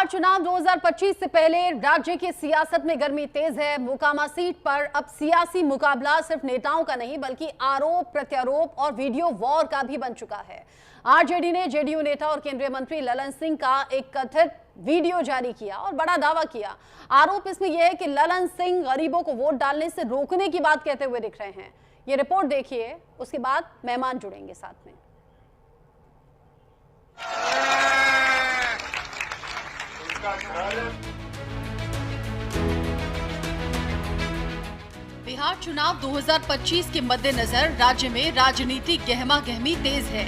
बिहार चुनाव 2025 से पहले राज्य की सियासत में गर्मी तेज है। मोकामा सीट पर अब सियासी मुकाबला सिर्फ नेताओं का नहीं बल्कि आरोप प्रत्यारोप और वीडियो वॉर का भी बन चुका है। आरजेडी ने जेडीयू नेता और केंद्रीय मंत्री ललन सिंह का एक कथित वीडियो जारी किया और बड़ा दावा किया। आरोप इसमें यह है कि ललन सिंह गरीबों को वोट डालने से रोकने की बात कहते हुए दिख रहे हैं। ये रिपोर्ट देखिए, उसके बाद मेहमान जुड़ेंगे साथ में। बिहार चुनाव 2025 के मद्देनजर राज्य में राजनीतिक गहमा गहमी तेज है,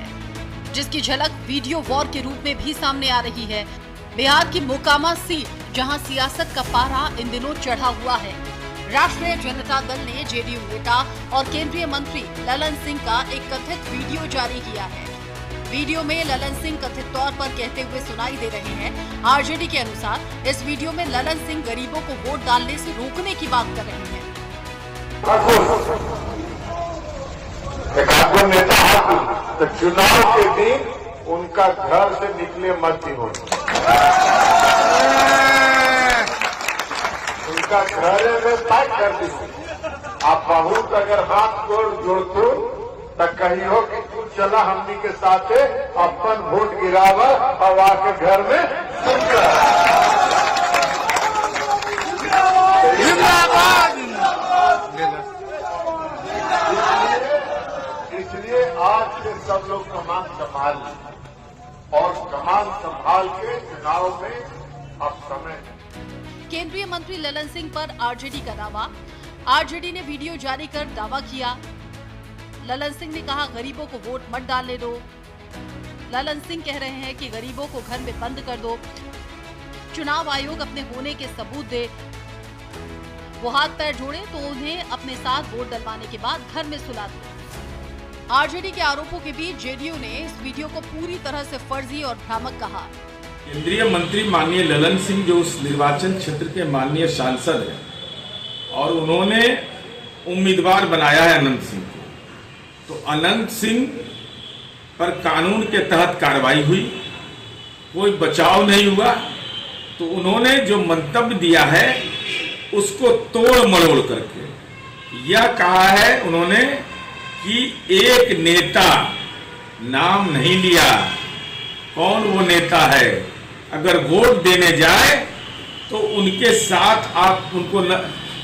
जिसकी झलक वीडियो वॉर के रूप में भी सामने आ रही है। बिहार की मोकामा सीट, जहां सियासत का पारा इन दिनों चढ़ा हुआ है। राष्ट्रीय जनता दल ने जेडीयू नेता और केंद्रीय मंत्री ललन सिंह का एक कथित वीडियो जारी किया है। वीडियो में ललन सिंह कथित तौर पर कहते हुए सुनाई दे रहे हैं। आरजेडी के अनुसार इस वीडियो में ललन सिंह गरीबों को वोट डालने से रोकने की बात कर रहे हैं। एक नेता तो चुनाव के दिन उनका घर से निकले मत ही हो, उनका घर में पैक कर दीजिए। आप बहुत अगर हाथ जोड़ते तो कही हो कि तू चला हमनी के साथ अपन वोट गिरावा और आके घर में इसलिए आज से सब लोग कमान संभाल लें और कमान संभाल के चुनाव में अब समय है। केंद्रीय मंत्री ललन सिंह पर आरजेडी का दावा। आरजेडी ने वीडियो जारी कर दावा किया। ललन सिंह ने कहा, गरीबों को वोट मत डालने दो। ललन सिंह कह रहे हैं कि गरीबों को घर में बंद कर दो, चुनाव आयोग अपने होने के सबूत दे। वो हाथ पैर जोड़े तो उन्हें अपने साथ वोट डलवाने के बाद घर में सुला दो। आरजेडी के आरोपों के बीच जेडीयू ने इस वीडियो को पूरी तरह से फर्जी और भ्रामक कहा। केंद्रीय मंत्री माननीय ललन सिंह जो उस निर्वाचन क्षेत्र के माननीय सांसद हैं और उन्होंने उम्मीदवार बनाया है अनंत सिंह को, तो अनंत सिंह पर कानून के तहत कार्रवाई हुई, कोई बचाव नहीं हुआ। तो उन्होंने जो मंतव्य दिया है उसको तोड़ मरोड़ करके यह कहा है उन्होंने कि एक नेता, नाम नहीं लिया कौन वो नेता है, अगर वोट देने जाए तो उनके साथ आप उनको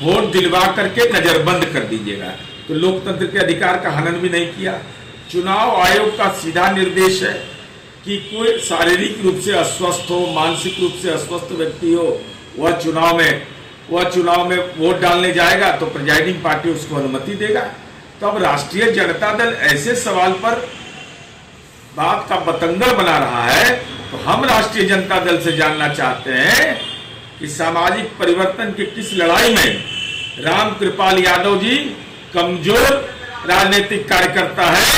वोट दिलवा करके नजरबंद कर दीजिएगा। तो लोकतंत्र के अधिकार का हनन भी नहीं किया। चुनाव आयोग का सीधा निर्देश है कि कोई शारीरिक रूप से अस्वस्थ हो, मानसिक रूप से अस्वस्थ व्यक्ति हो, वह चुनाव में वोट डालने जाएगा तो प्रिजाइडिंग पार्टी उसको अनुमति देगा। तो अब राष्ट्रीय जनता दल ऐसे सवाल पर बात का बतंगड़ बना रहा है। तो हम राष्ट्रीय जनता दल से जानना चाहते हैं कि सामाजिक परिवर्तन की किस लड़ाई में राम कृपाल यादव जी कमजोर राजनीतिक कार्यकर्ता है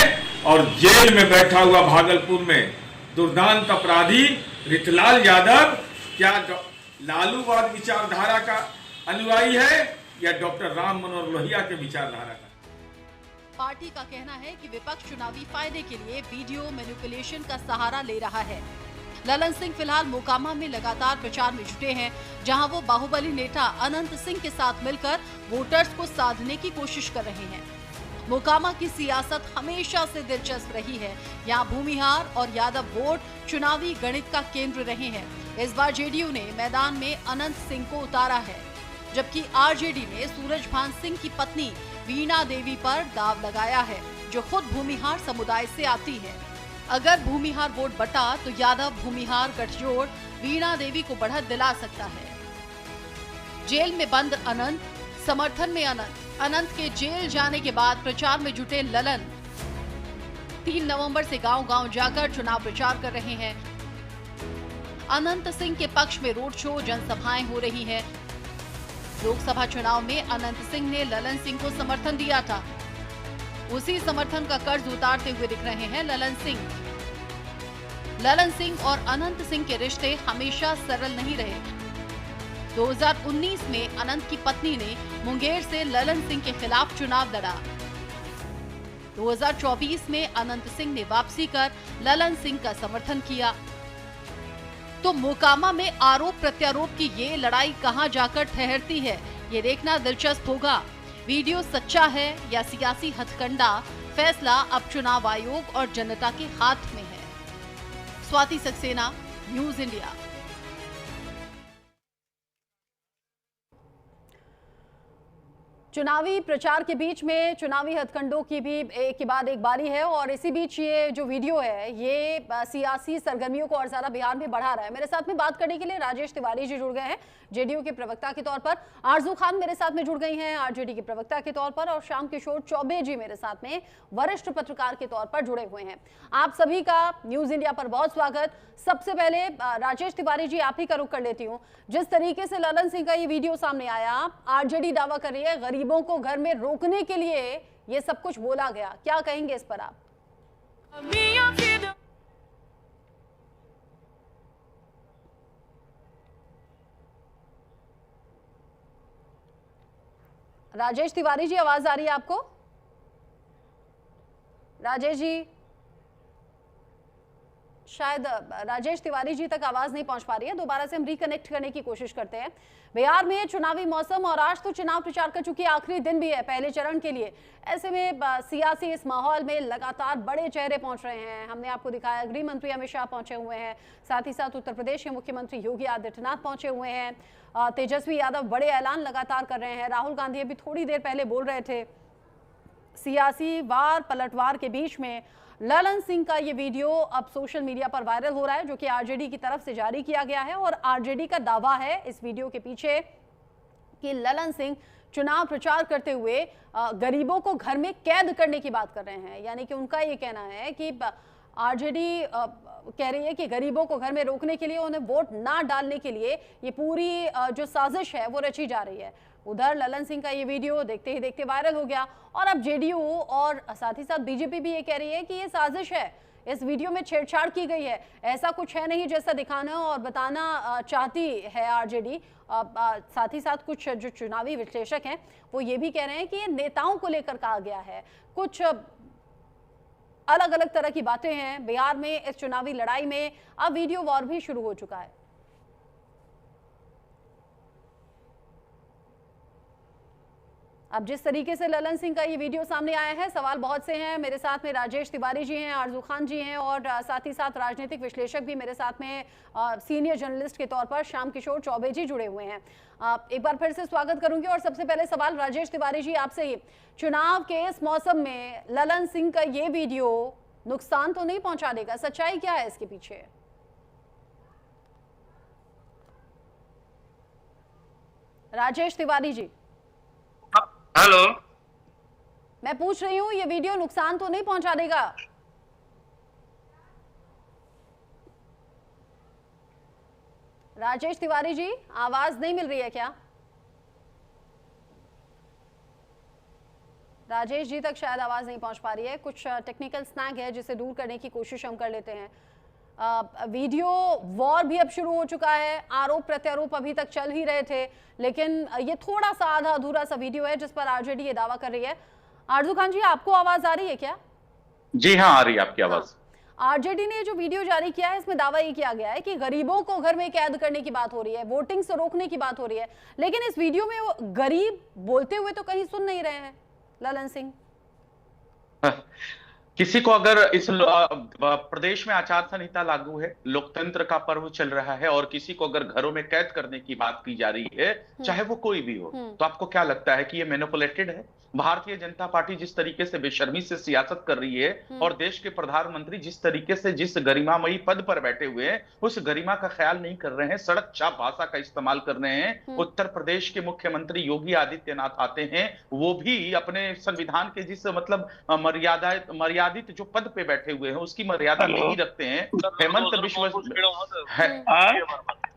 और जेल में बैठा हुआ भागलपुर में दुर्दांत अपराधी रितलाल यादव क्या लालूवाद विचारधारा का अनुयायी है या डॉक्टर राम मनोहर लोहिया के विचारधारा का? पार्टी का कहना है कि विपक्ष चुनावी फायदे के लिए वीडियो मैनिपुलेशन का सहारा ले रहा है। ललन सिंह फिलहाल मोकामा में लगातार प्रचार में जुटे हैं, जहां वो बाहुबली नेता अनंत सिंह के साथ मिलकर वोटर्स को साधने की कोशिश कर रहे हैं। मोकामा की सियासत हमेशा से दिलचस्प रही है। यहाँ भूमिहार और यादव वोट चुनावी गणित का केंद्र रहे हैं। इस बार जेडीयू ने मैदान में अनंत सिंह को उतारा है, जबकि आरजेडी ने सूरजभान सिंह की पत्नी वीणा देवी पर दाव लगाया है, जो खुद भूमिहार समुदाय से आती है। अगर भूमिहार वोट बटा तो यादव भूमिहार गठजोड़ वीणा देवी को बढ़त दिला सकता है। जेल में बंद अनंत, समर्थन में अनंत के जेल जाने के बाद प्रचार में जुटे ललन 3 नवंबर से गांव-गांव जाकर चुनाव प्रचार कर रहे हैं। अनंत सिंह के पक्ष में रोड शो, जनसभाएं हो रही हैं। लोकसभा चुनाव में अनंत सिंह ने ललन सिंह को समर्थन दिया था। उसी समर्थन का कर्ज उतारते हुए दिख रहे हैं ललन सिंह। ललन सिंह और अनंत सिंह के रिश्ते हमेशा सरल नहीं रहे। 2019 में अनंत की पत्नी ने मुंगेर से ललन सिंह के खिलाफ चुनाव लड़ा। 2024 में अनंत सिंह ने वापसी कर ललन सिंह का समर्थन किया। तो मोकामा में आरोप प्रत्यारोप की ये लड़ाई कहां जाकर ठहरती है, ये देखना दिलचस्प होगा। वीडियो सच्चा है या सियासी हथकंडा, फैसला अब चुनाव आयोग और जनता के हाथ में है। Swati Saxena, news India. चुनावी प्रचार के बीच में चुनावी हथकंडों की भी एक के बाद एक बारी है और इसी बीच ये जो वीडियो है ये सियासी सरगर्मियों को और ज्यादा बिहार में बढ़ा रहा है। मेरे साथ में बात करने के लिए राजेश तिवारी जी जुड़ गए हैं जेडीयू के प्रवक्ता के तौर पर, आरजू खान मेरे साथ में जुड़ गई हैं आरजेडी के प्रवक्ता के तौर पर, और श्याम किशोर चौबे जी मेरे साथ में वरिष्ठ पत्रकार के तौर पर जुड़े हुए हैं। आप सभी का न्यूज इंडिया पर बहुत स्वागत। सबसे पहले राजेश तिवारी जी, आप ही का रुख कर लेती हूँ। जिस तरीके से ललन सिंह का ये वीडियो सामने आया, आरजेडी दावा कर रही है गरीबों को घर में रोकने के लिए ये सब कुछ बोला गया, क्या कहेंगे इस पर आप? राजेश तिवारी जी, आवाज आ रही है आपको? राजेश जी, शायद राजेश तिवारी जी तक आवाज नहीं पहुंच पा रही है। दोबारा से हम रिकनेक्ट करने की कोशिश करते हैं। बिहार में चुनावी मौसम और आज तो चुनाव प्रचार का चूंकि आखिरी दिन भी है पहले चरण के लिए, ऐसे में सियासी इस माहौल में लगातार बड़े चेहरे पहुंच रहे हैं। हमने आपको दिखाया गृह मंत्री अमित शाह पहुंचे हुए हैं, साथ ही साथ उत्तर प्रदेश के मुख्यमंत्री योगी आदित्यनाथ पहुंचे हुए हैं, तेजस्वी यादव बड़े ऐलान लगातार कर रहे हैं, राहुल गांधी अभी थोड़ी देर पहले बोल रहे थे। सियासी वार पलटवार के बीच में ललन सिंह का ये वीडियो अब सोशल मीडिया पर वायरल हो रहा है, जो कि आरजेडी की तरफ से जारी किया गया है और आरजेडी का दावा है इस वीडियो के पीछे कि ललन सिंह चुनाव प्रचार करते हुए गरीबों को घर में कैद करने की बात कर रहे हैं। यानी कि उनका ये कहना है कि आरजेडी कह रही है कि गरीबों को घर में रोकने के लिए, उन्हें वोट ना डालने के लिए ये पूरी जो साजिश है वो रची जा रही है। उधर ललन सिंह का ये वीडियो देखते ही देखते वायरल हो गया और अब जेडीयू और साथ ही साथ बीजेपी भी ये कह रही है कि ये साजिश है, इस वीडियो में छेड़छाड़ की गई है, ऐसा कुछ है नहीं जैसा दिखाना और बताना चाहती है आरजेडी। साथ ही साथ कुछ जो चुनावी विश्लेषक हैं वो ये भी कह रहे हैं कि ये नेताओं को लेकर कहा गया है, कुछ अलग अलग तरह की बातें हैं। बिहार में इस चुनावी लड़ाई में अब वीडियो वॉर भी शुरू हो चुका है। अब जिस तरीके से ललन सिंह का ये वीडियो सामने आया है, सवाल बहुत से हैं। मेरे साथ में राजेश तिवारी जी हैं, आरजू खान जी हैं और साथ ही साथ राजनीतिक विश्लेषक भी मेरे साथ में सीनियर जर्नलिस्ट के तौर पर श्याम किशोर चौबे जी जुड़े हुए हैं। एक बार फिर से स्वागत करूंगी और सबसे पहले सवाल राजेश तिवारी जी आपसे ही, चुनाव के इस मौसम में ललन सिंह का ये वीडियो नुकसान तो नहीं पहुंचा देगा, सच्चाई क्या है इसके पीछे? राजेश तिवारी जी, हेलो, मैं पूछ रही हूँ ये वीडियो नुकसान तो नहीं पहुंचा देगा? राजेश तिवारी जी, आवाज नहीं मिल रही है क्या? राजेश जी तक शायद आवाज नहीं पहुंच पा रही है, कुछ टेक्निकल स्नैग है जिसे दूर करने की कोशिश हम कर लेते हैं। वीडियो वॉर भी अब शुरू हो चुका है, आरोप प्रत्यारोप अभी तक चल ही रहे थे, लेकिन ये थोड़ा सा आधा अधूरा सा वीडियो है जिस पर आरजेडी ये दावा कर रही है। आरजू खान जी, आपको आवाज आ रही है क्या? जी हाँ, आ रही है आपकी आवाज। आरजेडी ने जो वीडियो जारी किया है इसमें दावा ये किया गया है कि गरीबों को घर में कैद करने की बात हो रही है, वोटिंग से रोकने की बात हो रही है, लेकिन इस वीडियो में वो गरीब बोलते हुए तो कहीं सुन नहीं रहे हैं ललन सिंह। किसी को अगर इस प्रदेश में आचार संहिता लागू है, लोकतंत्र का पर्व चल रहा है और किसी को अगर घरों में कैद करने की बात की जा रही है, चाहे वो कोई भी हो, तो आपको क्या लगता है कि ये मैनिपुलेटेड है? भारतीय जनता पार्टी जिस तरीके से बेशर्मी से सियासत कर रही है और देश के प्रधानमंत्री जिस तरीके से जिस गरिमामयी पद पर बैठे हुए हैं उस गरिमा का ख्याल नहीं कर रहे हैं, सड़क छाप भाषा का इस्तेमाल कर रहे हैं। उत्तर प्रदेश के मुख्यमंत्री योगी आदित्यनाथ आते हैं, वो भी अपने संविधान के जिस मतलब मर्यादित जो पद पे बैठे हुए हैं उसकी मर्यादा नहीं रखते हैं।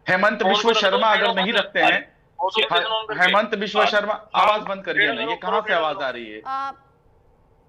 हेमंत विश्व शर्मा अगर नहीं रखते हैं, हेमंत विश्व शर्मा, आवाज बंद करिए ना, ये कहां से आवाज आ रही है?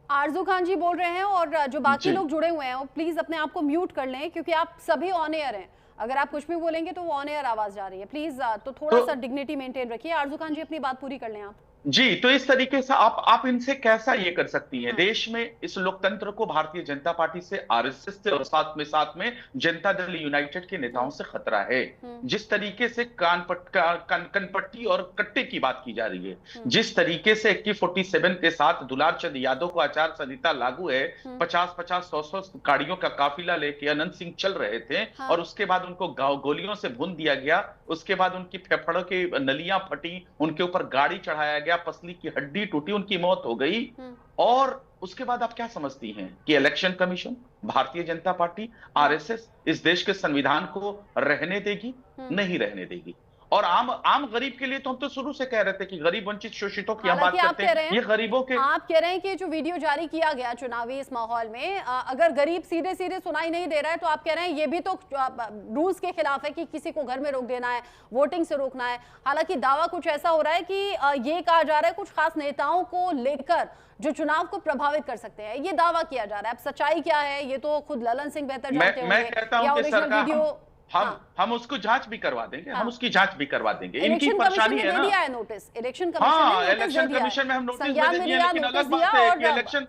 आरजू खान जी बोल रहे हैं और जो बाकी लोग जुड़े हुए हैं वो प्लीज अपने आप को म्यूट कर लें, क्योंकि आप सभी ऑन एयर हैं। अगर आप कुछ भी बोलेंगे तो वो ऑन एयर आवाज जा रही है, प्लीज तो थोड़ा सा डिग्निटी मेंटेन रखिए। आरजू खान जी, अपनी बात पूरी कर लें आप। जी, तो इस तरीके से आप इनसे कैसा ये कर सकती हैं? देश में इस लोकतंत्र को भारतीय जनता पार्टी से, आरएसएस से और साथ में जनता दल यूनाइटेड के नेताओं से खतरा है। जिस तरीके से कनपट्टी और कट्टे की बात की जा रही है, जिस तरीके से AK-47 के साथ दुलार चंद यादव को आचार संहिता लागू है, 50-50, 100-100 गाड़ियों का काफिला लेके अनंत सिंह चल रहे थे और उसके बाद उनको गोलियों से भून दिया गया, उसके बाद उनकी फेफड़ों की नलियां फटी, उनके ऊपर गाड़ी चढ़ाया गया, पसली की हड्डी टूटी, उनकी मौत हो गई। और उसके बाद आप क्या समझती हैं कि election commission, Bharatiya Janata party, RSS इस देश के संविधान को रहने देगी? नहीं रहने देगी। और आम गरीब के लिए तो हम तो शुरू से कह रहे थे कि गरीब वंचित शोषितों की हम बात करते हैं, ये गरीबों के। आप कह रहे हैं कि जो वीडियो जारी किया गया चुनावी इस माहौल में, अगर गरीब सीधे सीधे सुनाई नहीं दे रहा है तो आप कह रहे हैं ये भी तो रूल्स के खिलाफ है कि किसी को घर में रोक देना है, वोटिंग से रोकना है। हालांकि दावा कुछ ऐसा हो रहा है कि ये कहा जा रहा है कुछ खास नेताओं को लेकर जो चुनाव को प्रभावित कर सकते हैं, ये दावा किया जा रहा है। अब सच्चाई क्या है ये तो खुद ललन सिंह बेहतर जानते होंगे। मैं कहता हूं कि सरकार हम उसको जांच भी करवा देंगे, हम उसकी जांच भी करवा देंगे। इनकी परेशानी है ना, दिया है नोटिस, इलेक्शन कमीशन में हम नोटिस दे दिए, लेकिन अलग बात है कि इलेक्शन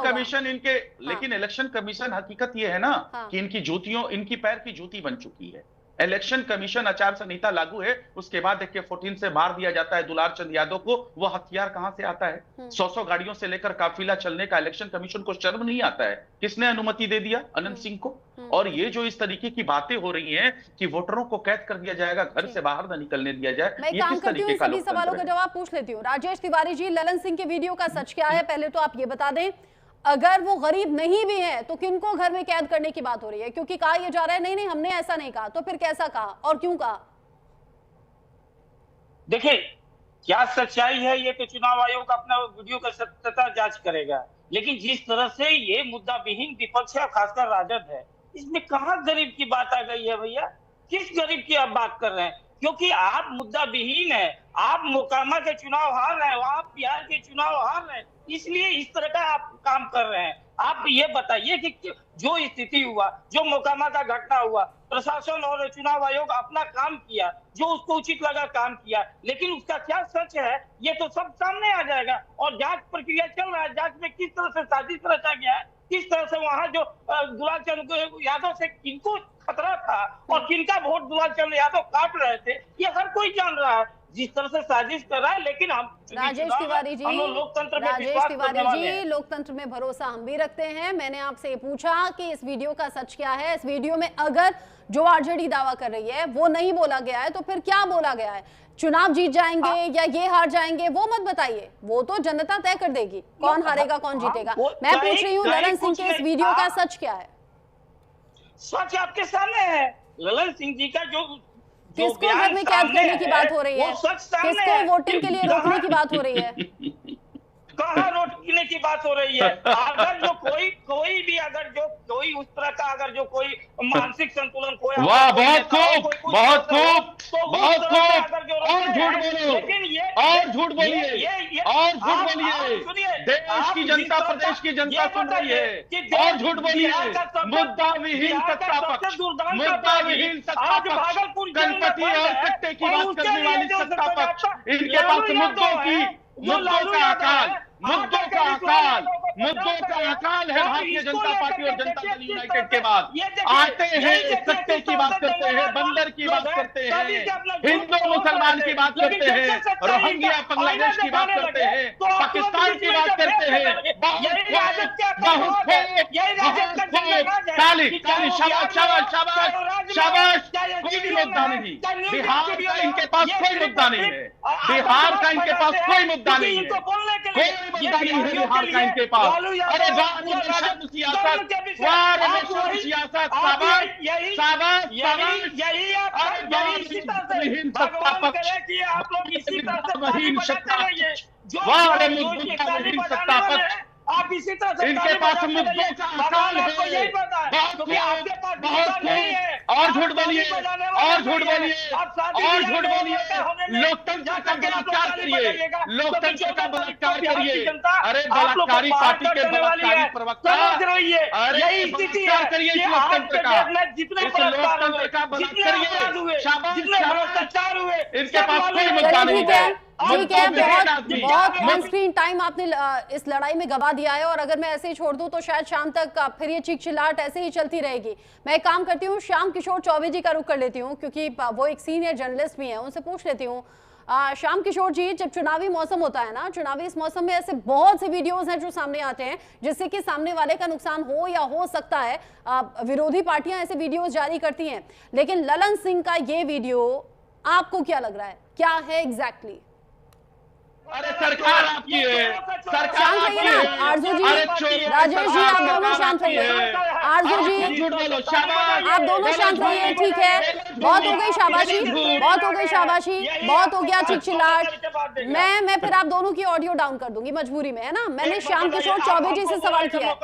कमीशन इनके, लेकिन इलेक्शन कमीशन हकीकत ये है ना कि इनकी पैर की जूती बन चुकी है। इलेक्शन कमीशन आचार संहिता लागू है, उसके बाद AK-14 से मार दिया जाता है दुलार चंद यादव को, वो हथियार कहां से आता है? 100 गाड़ियों से लेकर काफिला चलने का इलेक्शन कमीशन को शर्म नहीं आता है? किसने अनुमति दे दिया? अनंत सिंह को। और ये जो इस तरीके की बातें हो रही हैं कि वोटरों को कैद कर दिया जाएगा, घर से बाहर न निकलने दिया जाए, मैं काम करती हूँ, सभी सवालों का जवाब पूछ लेती हूँ। राजेश तिवारी जी, ललन सिंह के वीडियो का सच क्या है, पहले तो आप ये बता दें। अगर वो गरीब नहीं भी है तो किनको घर में कैद करने की बात हो रही है? क्योंकि कहा यह जा रहा है नहीं हमने ऐसा नहीं कहा, तो फिर कैसा कहा और क्यों कहा? देखिए, क्या सच्चाई है ये तो चुनाव आयोग अपना वीडियो का सत्यता जांच करेगा, लेकिन जिस तरह से ये मुद्दा विहीन विपक्ष है, खासकर राजद है, इसमें कहां गरीब की बात आ गई है भैया? किस गरीब की आप बात कर रहे हैं? क्योंकि आप मुद्दा विहीन है, आप मोकामा के चुनाव हार रहे हैं, आप बिहार के चुनाव हार रहे हैं, इसलिए इस तरह का आप काम कर रहे हैं। आप ये बताइए कि जो स्थिति हुआ, जो मोकामा का घटना हुआ, प्रशासन और चुनाव आयोग अपना काम किया, जो उसको उचित लगा काम किया, लेकिन उसका क्या सच है ये तो सब सामने आ जाएगा। और जांच प्रक्रिया चल रहा है, जांच में किस तरह से साजिश रचा गया है, किस तरह से वहां जो दुलार चंद यादव से किनको खतरा था और किनका वोट दुलार चंद यादव काट रहे थे, ये हर कोई जान रहा है। जिस तरह से साजिश कर रहा है, लेकिन हम राजेश तिवारी जी, लोकतंत्र में भरोसा हम भी रखते हैं। मैंने आपसे ये पूछा कि इस वीडियो का सच क्या है। इस वीडियो में अगर जो आरजेडी दावा कर रही है वो नहीं बोला गया है तो फिर क्या बोला गया है? चुनाव जीत जाएंगे या ये हार जाएंगे वो मत बताइए, वो तो जनता तय कर देगी कौन हारेगा कौन जीतेगा। मैं पूछ रही हूँ ललन सिंह के इस वीडियो का सच क्या है? सच आपके सामने है। ललन सिंह जी का जो किसको घर में कैद करने की बात हो रही है, किसको वोटिंग के लिए रोकने की बात हो रही है, कहाँ रोकने की बात हो रही है? अगर जो कोई भी अगर जो कोई उस तरह का अगर जो कोई मानसिक संतुलन खोया, वाह, बहुत खूब, बहुत खूब, बहुत खूब। और झूठ बोलो, और झूठ बोलिए, और झूठ बोलिए। देश की जनता, प्रदेश की जनता सुन रही है। और झूठ बोलिए, मुद्दा विहीन सत्ता पक्ष, मुद्दा विहीन सत्ता पक्ष, कनपटी और कट्टे की बात करने वाली सत्ता पक्ष, इनके पास मुद्दों का अकाल है। भारतीय जनता पार्टी और जनता दल यूनाइटेड के बाद आते हैं, सत्ते की बात करते हैं, बंदर की बात करते हैं, हिंदू मुसलमान की बात करते हैं, रोहिंग्या बांग्लादेश की बात करते हैं, पाकिस्तान की बात करते हैं। शाबाश, कोई मुद्दा नहीं। बिहार का इनके पास कोई मुद्दा नहीं है, बिहार का इनके पास कोई मुद्दा नहीं है, कोई मुद्दा नहीं है बिहार का इनके पास। अरे सियासत, सत्ता पक्ष, आप इसी तरह से इनके पास मुद्दों का अकाल है। और झूठ बोलिए, और झूठ बोलिए, और झूठ बोलिए। लोकतंत्र का बलात्कार करिए, लोकतंत्र का बलात्कार करिए। अरे बलात्कारी पार्टी के बलात्कारी प्रवक्ता, अरे बलात्कार करिए इस लोकतंत्र का, इस लोकतंत्र का बलात्कार करिए। शाबाश, इनके पास कोई मुद्दा नहीं है। ठीक है, बहुत ऑन स्क्रीन टाइम आपने इस लड़ाई में गवा दिया है और अगर मैं ऐसे ही छोड़ दूं तो शायद शाम तक फिर ये चीख चिल्लाहट ऐसे ही चलती रहेगी। मैं एक काम करती हूँ, श्याम किशोर चौबे जी का रुख कर लेती हूँ क्योंकि वो एक सीनियर जर्नलिस्ट भी हैं, उनसे पूछ लेती हूँ। श्याम किशोर जी, जब चुनावी मौसम होता है ना, चुनावी इस मौसम में ऐसे बहुत से वीडियोस हैं जो सामने आते हैं जिससे कि सामने वाले का नुकसान हो या हो सकता है। विरोधी पार्टियां ऐसे वीडियोस जारी करती हैं, लेकिन ललन सिंह का ये वीडियो आपको क्या लग रहा है, क्या है एग्जैक्टली? अरे सरकार आपकी है, सरकार शांत रहिए ना आरजू जी, राजेश जी आप दोनों शांत रहिए। आरजू जी आप दोनों शांत रहिए, ठीक है, बहुत हो गई शाबाशी, बहुत हो गई शाबाशी, बहुत हो गया चिल्लाहट। मैं फिर आप दोनों की ऑडियो डाउन कर दूंगी मजबूरी में, है ना। मैंने श्याम किशोर चौबे जी से सवाल किया है,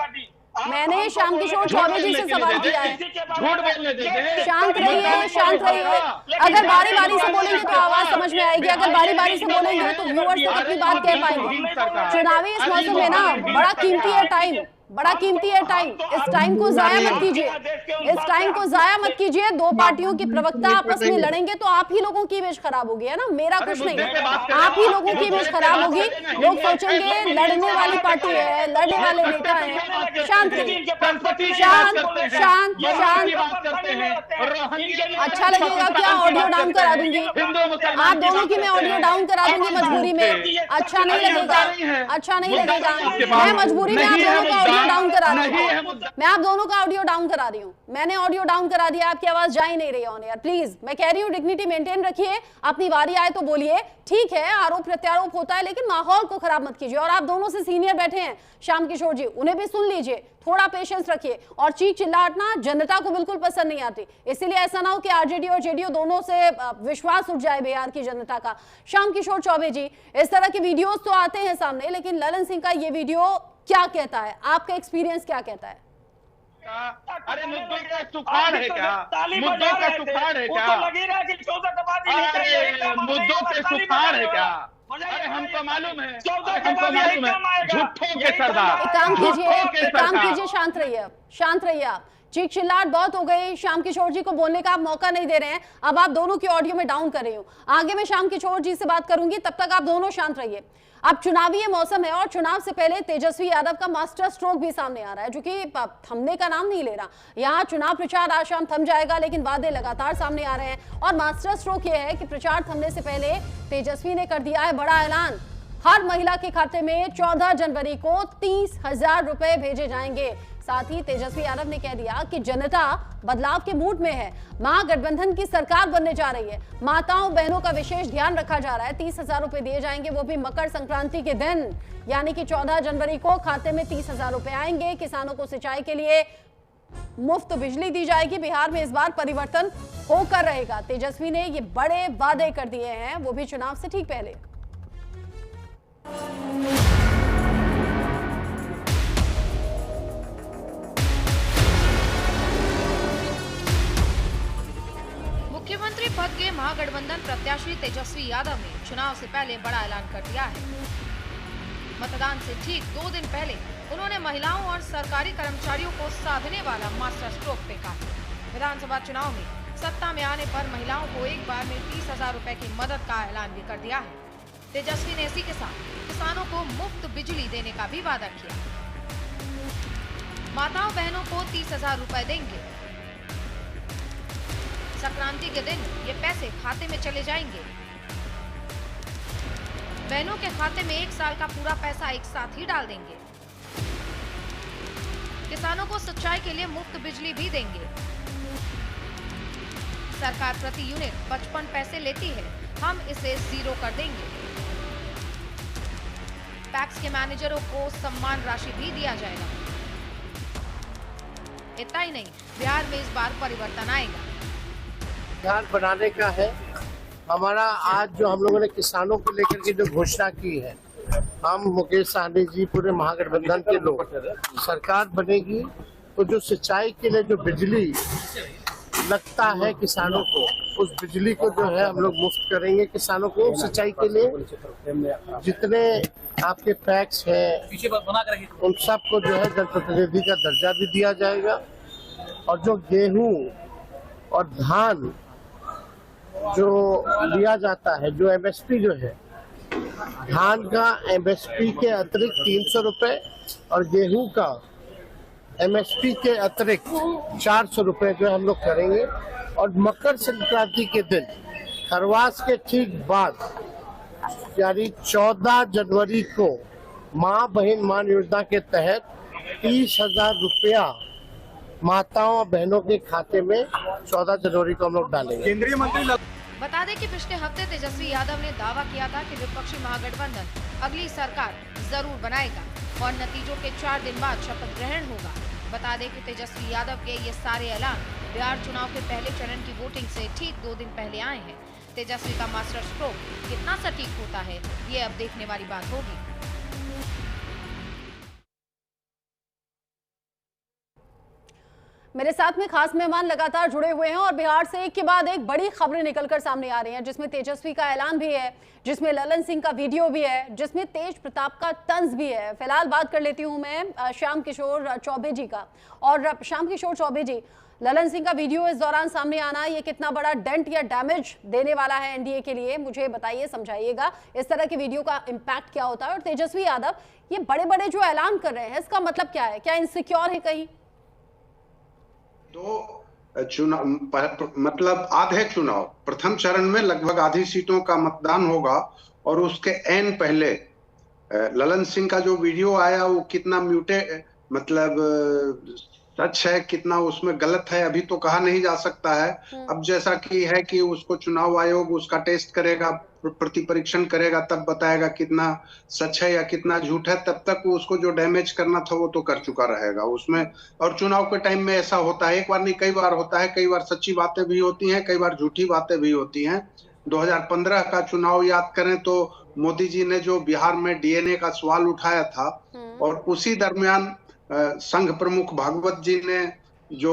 मैंने श्याम किशोर चौबे जी से सवाल किया है। शांत रहिए, शांत रहिए। अगर बारी बारी से बोलेंगे तो आवाज समझ में आएगी, अगर बारी बारी से बोलेंगे तो व्यूअर्स तक अपनी बात कह पाएंगे। चुनावी इस मौसम में ना बड़ा कीमती है टाइम, बड़ा कीमती है टाइम। इस टाइम को जाया मत कीजिए, इस टाइम को जाया मत कीजिए। दो पार्टियों के प्रवक्ता आपस में लड़ेंगे तो आप ही लोगों की इमेज खराब होगी, है ना, मेरा कुछ नहीं, आप ही लोगों की इमेज खराब होगी। लोग सोचेंगे लड़ने वाली पार्टी है, लड़ने वाले नेता है। शांत रहिए, शांत शांत शांत। अच्छा लगेगा क्या ऑडियो डाउन करा दूंगी, आप दोनों की मैं ऑडियो डाउन करा दूंगी मजबूरी में। अच्छा नहीं लगेगा, अच्छा नहीं लगेगा। मैं मजबूरी में आप दोनों का ऑडियो डाउन करा रही हूँ, मैं आप दोनों का ऑडियो डाउन करा रही हूँ। मैंने ऑडियो डाउन करा दिया, आपकी आवाज जा ही नहीं रही ऑन एयर। प्लीज मैं कह रही हूँ डिग्निटी मेंटेन रखिए, अपनी बारी आए तो बोलिए, ठीक है, आरोप प्रत्यारोप होता है लेकिन माहौल को खराब मत कीजिए। और आप दोनों से सीनियर बैठे हैं श्याम किशोर जी, उन्हें भी सुन लीजिए, थोड़ा पेशेंस रखिए। और चीख चिल्लाहट ना जनता को बिल्कुल पसंद नहीं आती, इसीलिए ऐसा ना हो कि आरजेडी और जेडीयू दोनों से विश्वास उठ जाए बिहार की जनता का। श्याम किशोर चौबे जी, इस तरह के वीडियोस तो आते हैं सामने, लेकिन ललन सिंह का ये वीडियो क्या कहता है, आपका एक्सपीरियंस क्या कहता है? अरे मुद्दों का सुखाड़ है क्या, मुद्दों का सुखाड़ है क्या, अरे मुद्दों के सुखाड़ है क्या? अरे हमको मालूम है, हमको मालूम है, झूठों के सरदार। एक काम कीजिए, शांत रहिए, शांत रहिए आप। चीख चिल्लाहट बहुत हो गई, श्याम किशोर जी को बोलने का आप मौका नहीं दे रहे हैं। अब आप दोनों की ऑडियो में डाउन कर रही हूँ, आगे मैं श्याम किशोर जी से बात करूंगी, तब तक आप दोनों शांत रहिए। अब चुनावी ये मौसम है और चुनाव से पहले तेजस्वी यादव का मास्टर स्ट्रोक भी सामने आ रहा है, जो कि थमने का नाम नहीं ले रहा। यहाँ चुनाव प्रचार आज शाम थम जाएगा, लेकिन वादे लगातार सामने आ रहे हैं। और मास्टर स्ट्रोक ये है कि प्रचार थमने से पहले तेजस्वी ने कर दिया है बड़ा ऐलान, हर महिला के खाते में 14 जनवरी को 30,000 रुपए भेजे जाएंगे। साथ ही तेजस्वी यादव ने कह दिया कि जनता बदलाव के मूड में है, महागठबंधन की सरकार बनने जा रही है, माताओं बहनों का विशेष ध्यान रखा जा रहा है। 30,000 रुपए दिए जाएंगे, वो भी मकर संक्रांति के दिन, यानी कि 14 जनवरी को खाते में 30,000 रुपए आएंगे। किसानों को सिंचाई के लिए मुफ्त बिजली दी जाएगी। बिहार में इस बार परिवर्तन होकर रहेगा। तेजस्वी ने ये बड़े वादे कर दिए हैं, वो भी चुनाव से ठीक पहले। मुख्यमंत्री पद के महागठबंधन प्रत्याशी तेजस्वी यादव ने चुनाव से पहले बड़ा ऐलान कर दिया है। मतदान से ठीक 2 दिन पहले उन्होंने महिलाओं और सरकारी कर्मचारियों को साधने वाला मास्टर स्ट्रोक फेंका। विधानसभा चुनाव में सत्ता में आने पर महिलाओं को एक बार में 30,000 रुपए की मदद का ऐलान भी कर दिया है। तेजस्वी ने इसी के साथ किसानों को मुफ्त बिजली देने का भी वादा किया। माताओं बहनों को 30,000 रुपए देंगे। संक्रांति के दिन ये पैसे खाते में चले जाएंगे। बहनों के खाते में 1 साल का पूरा पैसा एक साथ ही डाल देंगे। किसानों को सिंचाई के लिए मुफ्त बिजली भी देंगे। सरकार प्रति यूनिट 55 पैसे लेती है, हम इसे 0 कर देंगे। पैक्स के मैनेजरों को सम्मान राशि भी दिया जाएगा। इतना ही नहीं, बिहार में इस बार परिवर्तन आएगा। ध्यान बनाने का है हमारा। आज जो हम लोगों ने किसानों को लेकर के जो घोषणा की है, हम मुकेश सहनी जी पूरे महागठबंधन के लोग, सरकार बनेगी तो जो सिंचाई के लिए जो बिजली लगता है किसानों को, उस बिजली को जो है हम लोग मुफ्त करेंगे किसानों को। सिंचाई के लिए जितने आपके पैक्स है उन सबको जो है जनप्रतिनिधि का दर्जा भी दिया जाएगा। और जो गेहूं और धान जो लिया जाता है, जो MSP जो है धान का एमएसपी के अतिरिक्त 300 रुपए और गेहूं का एमएसपी के अतिरिक्त 400 रुपए जो हम लोग करेंगे। और मकर संक्रांति के दिन खरवास के ठीक बाद यानी 14 जनवरी को माँ बहन मान योजना के तहत 30,000 रुपया माताओं और बहनों के खाते में 14 जनवरी को हम लोग डालेंगे। केंद्रीय मंत्री बता दें कि पिछले हफ्ते तेजस्वी यादव ने दावा किया था कि विपक्षी महागठबंधन अगली सरकार जरूर बनाएगा और नतीजों के 4 दिन बाद शपथ ग्रहण होगा। बता दें कि तेजस्वी यादव के ये सारे ऐलान बिहार चुनाव के पहले चरण की वोटिंग से ठीक 2 दिन पहले आए हैं। तेजस्वी का मास्टर स्ट्रोक कितना सटीक होता है, ये अब देखने वाली बात होगी। मेरे साथ में खास मेहमान लगातार जुड़े हुए हैं और बिहार से एक के बाद एक बड़ी खबरें निकलकर सामने आ रही हैं, जिसमें तेजस्वी का ऐलान भी है, जिसमें ललन सिंह का वीडियो भी है, जिसमें तेज प्रताप का तंज भी है। फिलहाल बात कर लेती हूं मैं श्याम किशोर चौबे जी का। और श्याम किशोर चौबे जी, ललन सिंह का वीडियो इस दौरान सामने आना, ये कितना बड़ा डेंट या डैमेज देने वाला है एनडीए के लिए, मुझे बताइए, समझाइएगा। इस तरह के वीडियो का इम्पैक्ट क्या होता है? और तेजस्वी यादव ये बड़े बड़े जो ऐलान कर रहे हैं, इसका मतलब क्या है? क्या इनसिक्योर है कहीं? तो चुनाव मतलब आधे चुनाव, प्रथम चरण में लगभग आधी सीटों का मतदान होगा और उसके एन पहले ललन सिंह का जो वीडियो आया वो कितना मतलब सच है, कितना उसमें गलत है, अभी तो कहा नहीं जा सकता है। अब जैसा कि है कि उसको चुनाव आयोग उसका टेस्ट करेगा, प्रति परीक्षण करेगा, तब बताएगा कितना सच है या कितना झूठ है। तब तक उसको जो डैमेज करना था वो तो कर चुका रहेगा उसमें। और चुनाव के टाइम में ऐसा होता है, एक बार नहीं कई बार होता है, कई बार सच्ची बातें भी होती हैं, कई बार झूठी बातें भी होती हैं। 2015 का चुनाव याद करें तो मोदी जी ने जो बिहार में डीएनए का सवाल उठाया था और उसी दरमियान संघ प्रमुख भागवत जी ने जो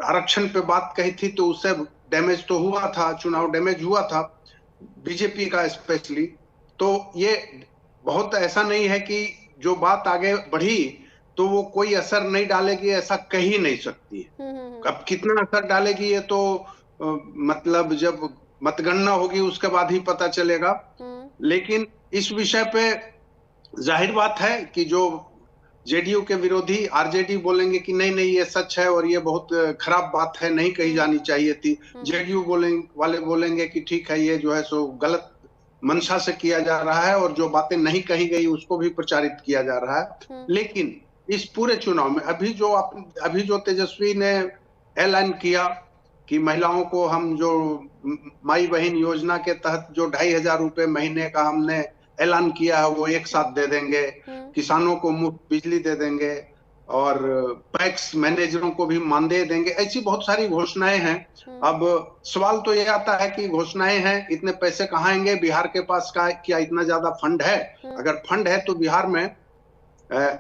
आरक्षण पे बात कही थी, तो उससे डैमेज तो हुआ था, चुनाव डैमेज हुआ था बीजेपी का स्पेशली। तो ये बहुत ऐसा नहीं है कि जो बात आगे बढ़ी तो वो कोई असर नहीं डालेगी, ऐसा कह ही नहीं सकती है। अब कितना असर डालेगी ये तो मतलब जब मतगणना होगी उसके बाद ही पता चलेगा। लेकिन इस विषय पे जाहिर बात है कि जो जेडीयू के विरोधी आरजेडी बोलेंगे कि नहीं नहीं ये सच है और ये बहुत खराब बात है, नहीं कही जानी चाहिए थी। जेडीयू वाले बोलेंगे कि ठीक है, ये जो है सो गलत मंशा से किया जा रहा है और जो बातें नहीं कही गई उसको भी प्रचारित किया जा रहा है। लेकिन इस पूरे चुनाव में अभी जो तेजस्वी ने ऐलान किया कि महिलाओं को हम जो माई बहन योजना के तहत जो 2,500 रुपए महीने का हमने ऐलान किया है वो एक साथ दे देंगे, किसानों को मुफ्त बिजली दे देंगे और पैक्स मैनेजरों को भी मानदेय देंगे, ऐसी बहुत सारी घोषणाएं हैं। अब सवाल तो ये आता है कि घोषणाएं हैं, इतने पैसे कहाँ आएंगे? बिहार के पास क्या इतना ज्यादा फंड है? अगर फंड है तो बिहार में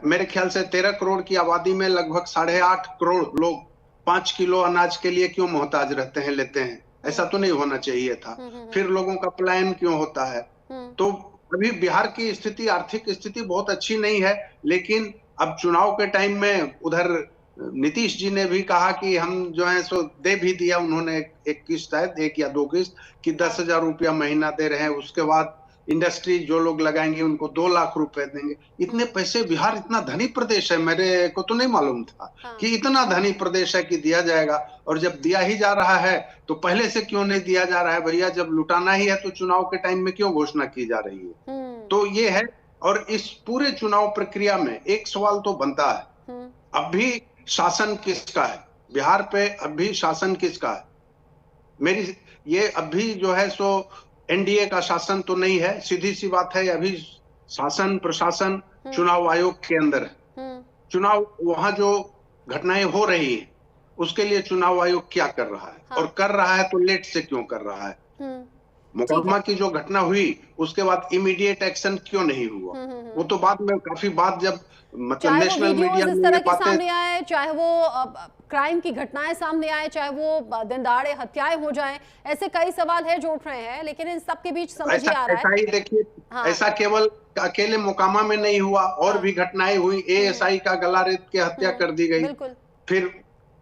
मेरे ख्याल से 13 करोड़ की आबादी में लगभग 8.5 करोड़ लोग 5 किलो अनाज के लिए क्यों मोहताज रहते हैं, लेते हैं? ऐसा तो नहीं होना चाहिए था। फिर लोगों का पलायन क्यों होता है? तो अभी बिहार की स्थिति, आर्थिक स्थिति बहुत अच्छी नहीं है। लेकिन अब चुनाव के टाइम में उधर नीतीश जी ने भी कहा कि हम जो है सो दे भी दिया उन्होंने एक किस्त है, 1 या 2 किस्त कि 10,000 रुपया महीना दे रहे हैं। उसके बाद इंडस्ट्री जो लोग लगाएंगे उनको 2 लाख रुपए देंगे। इतने पैसे, बिहार इतना धनी प्रदेश है, मेरे को तो नहीं मालूम था कि इतना धनी प्रदेश है कि दिया जाएगा। और जब दिया ही जा रहा है तो पहले से क्यों नहीं दिया जा रहा है? भैया जब लुटाना ही है तो चुनाव के टाइम में क्यों घोषणा की जा रही है? तो ये है। और इस पूरे चुनाव प्रक्रिया में एक सवाल तो बनता है, अब भी शासन किसका है? बिहार पे अब भी शासन किसका है? मेरी ये अभी जो है सो एनडीए का शासन तो नहीं है, सीधी सी बात है। अभी शासन प्रशासन चुनाव आयोग के अंदर है। चुनाव वहां जो घटनाएं हो रही है उसके लिए चुनाव आयोग क्या कर रहा है और कर रहा है तो लेट से क्यों कर रहा है? मुकदमा की जो घटना हुई उसके बाद इमीडिएट एक्शन क्यों नहीं हुआ? वो तो बाद में, काफी बाद जब मतलब नेशनल मीडिया में ये बातें सामने आए, चाहे वो क्राइम की घटनाएं सामने आए, चाहे वो दिन दहाड़े हत्याएं हो जाएं, ऐसे कई सवाल है जो उठ रहे हैं। लेकिन इन सब के बीच समझ ही आ रहा है, ऐसा ही देखिए, ऐसा केवल अकेले मोकामा में नहीं हुआ, और भी घटनाएं हुई। एएसआई का गला रेत के हत्या कर दी गई, फिर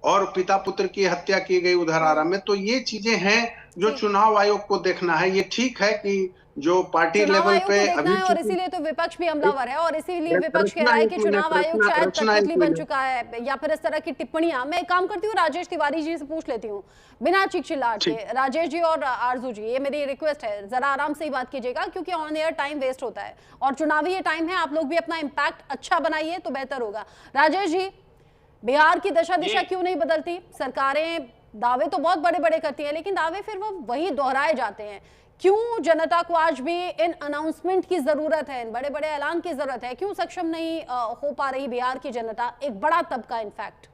और पिता पुत्र की हत्या की गई उधर आरा में। तो ये चीजें हैं जो चुनाव आयोग को देखना है। ये ठीक है कि जो पार्टी लेवल पे अभी और इसीलिए तो विपक्ष भी हमलावर है और इसीलिए विपक्ष कह रहा है कि चुनाव आयोग शायद कठपुतली बन चुका है या फिर इस तरह की टिप्पणियां। मैं एक काम करती हूँ, राजेश तिवारी जी से पूछ लेती हूँ बिना चिल्लाहट के। राजेश जी और आरजू जी, ये मेरी रिक्वेस्ट है, जरा आराम से ही बात कीजिएगा क्योंकि ऑन एयर टाइम वेस्ट होता है और चुनावी ये टाइम है, आप लोग भी अपना इम्पैक्ट अच्छा बनाइए तो बेहतर होगा। राजेश जी, बिहार की दशा दिशा क्यों नहीं बदलती? सरकारें दावे तो बहुत बड़े बड़े करती हैं लेकिन दावे फिर वो वही दोहराए जाते हैं। क्यों जनता को आज भी इन अनाउंसमेंट की जरूरत है, इन बड़े बड़े ऐलान की जरूरत है? क्यों सक्षम नहीं हो पा रही बिहार की जनता, एक बड़ा तबका इनफैक्ट?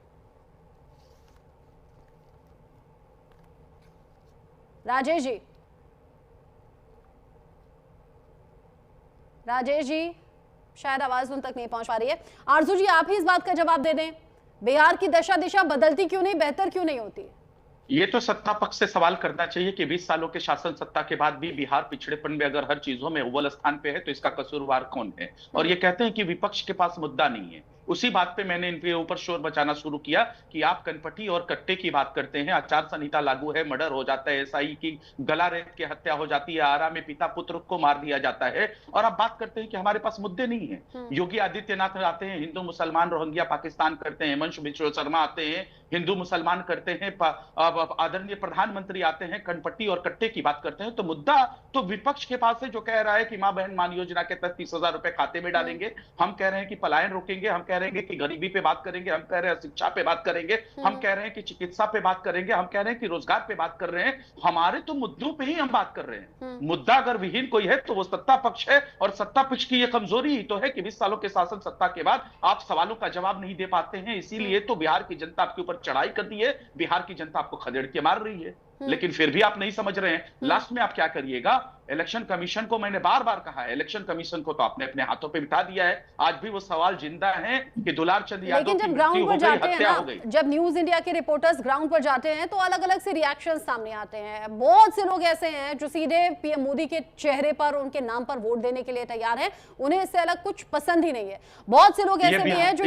राजेश जी, राजेश जी शायद आवाज उन तक नहीं पहुंच पा रही है। आरजू जी, आप ही इस बात का जवाब दे दें, बिहार की दशा दिशा बदलती क्यों नहीं, बेहतर क्यों नहीं होती? ये तो सत्ता पक्ष से सवाल करना चाहिए कि 20 सालों के शासन सत्ता के बाद भी बिहार पिछड़ेपन में अगर हर चीजों में अव्वल स्थान पे है तो इसका कसूरवार कौन है? और ये कहते हैं कि विपक्ष के पास मुद्दा नहीं है। उसी बात पे मैंने इनके ऊपर शोर मचाना शुरू किया कि आप कनपटी और कट्टे की बात करते हैं, आचार संहिता लागू है, मर्डर हो जाता है, एसआई की गला रेत के हत्या हो जाती है, आरा में पिता पुत्र को मार दिया जाता है और आप बात करते हैं कि हमारे पास मुद्दे नहीं है। योगी आदित्यनाथ आते हैं, हिंदू मुसलमान रोहिंग्या पाकिस्तान करते हैं, हिमंशु बिश्व शर्मा आते हैं, हिंदू मुसलमान करते हैं, आदरणीय प्रधानमंत्री आते हैं, कनपट्टी और कट्टे की बात करते हैं। तो मुद्दा तो विपक्ष के पास है जो कह रहा है कि मां बहन मान योजना के तहत 30,000 रुपए खाते में डालेंगे, हम कह रहे हैं कि पलायन रोकेंगे, हम कह रहे हैं कि गरीबी पे बात करेंगे, हम कह रहे हैं शिक्षा पे बात करेंगे, हम कह रहे हैं कि चिकित्सा पे बात करेंगे, हम कह रहे हैं कि रोजगार पे बात कर रहे हैं। हमारे तो मुद्दों पे ही हम बात कर रहे हैं। मुद्दा अगर विहीन कोई है तो वो सत्ता पक्ष है और सत्ता पक्ष की ये कमजोरी ही तो है कि 20 सालों के शासन सत्ता के बाद आप सवालों का जवाब नहीं दे पाते हैं। इसीलिए तो बिहार की जनता आपके ऊपर चढ़ाई कर दी है, बिहार की जनता आपको खदेड़ के मार रही है, लेकिन फिर भी आप नहीं समझ रहे हैं। लास्ट में आप क्या करिएगा? इलेक्शन कमीशन को मैंने बार बार कहा है, इलेक्शन कमीशन को तो आपने अपने हाथों पे बिठा दिया है। आज भी वो सवाल जिंदा है कि दुलार चंद यादव लेकिन जब ग्राउंड पर जाते हैं ना, जब न्यूज इंडिया के रिपोर्टर्स ग्राउंड पर जाते हैं तो अलग अलग से रिएक्शन सामने आते हैं। बहुत से लोग ऐसे हैं जो सीधे पीएम मोदी के चेहरे पर, उनके नाम पर वोट देने के लिए तैयार हैं, उन्हें इससे अलग कुछ पसंद ही नहीं है। बहुत से लोग ऐसे भी हैं जो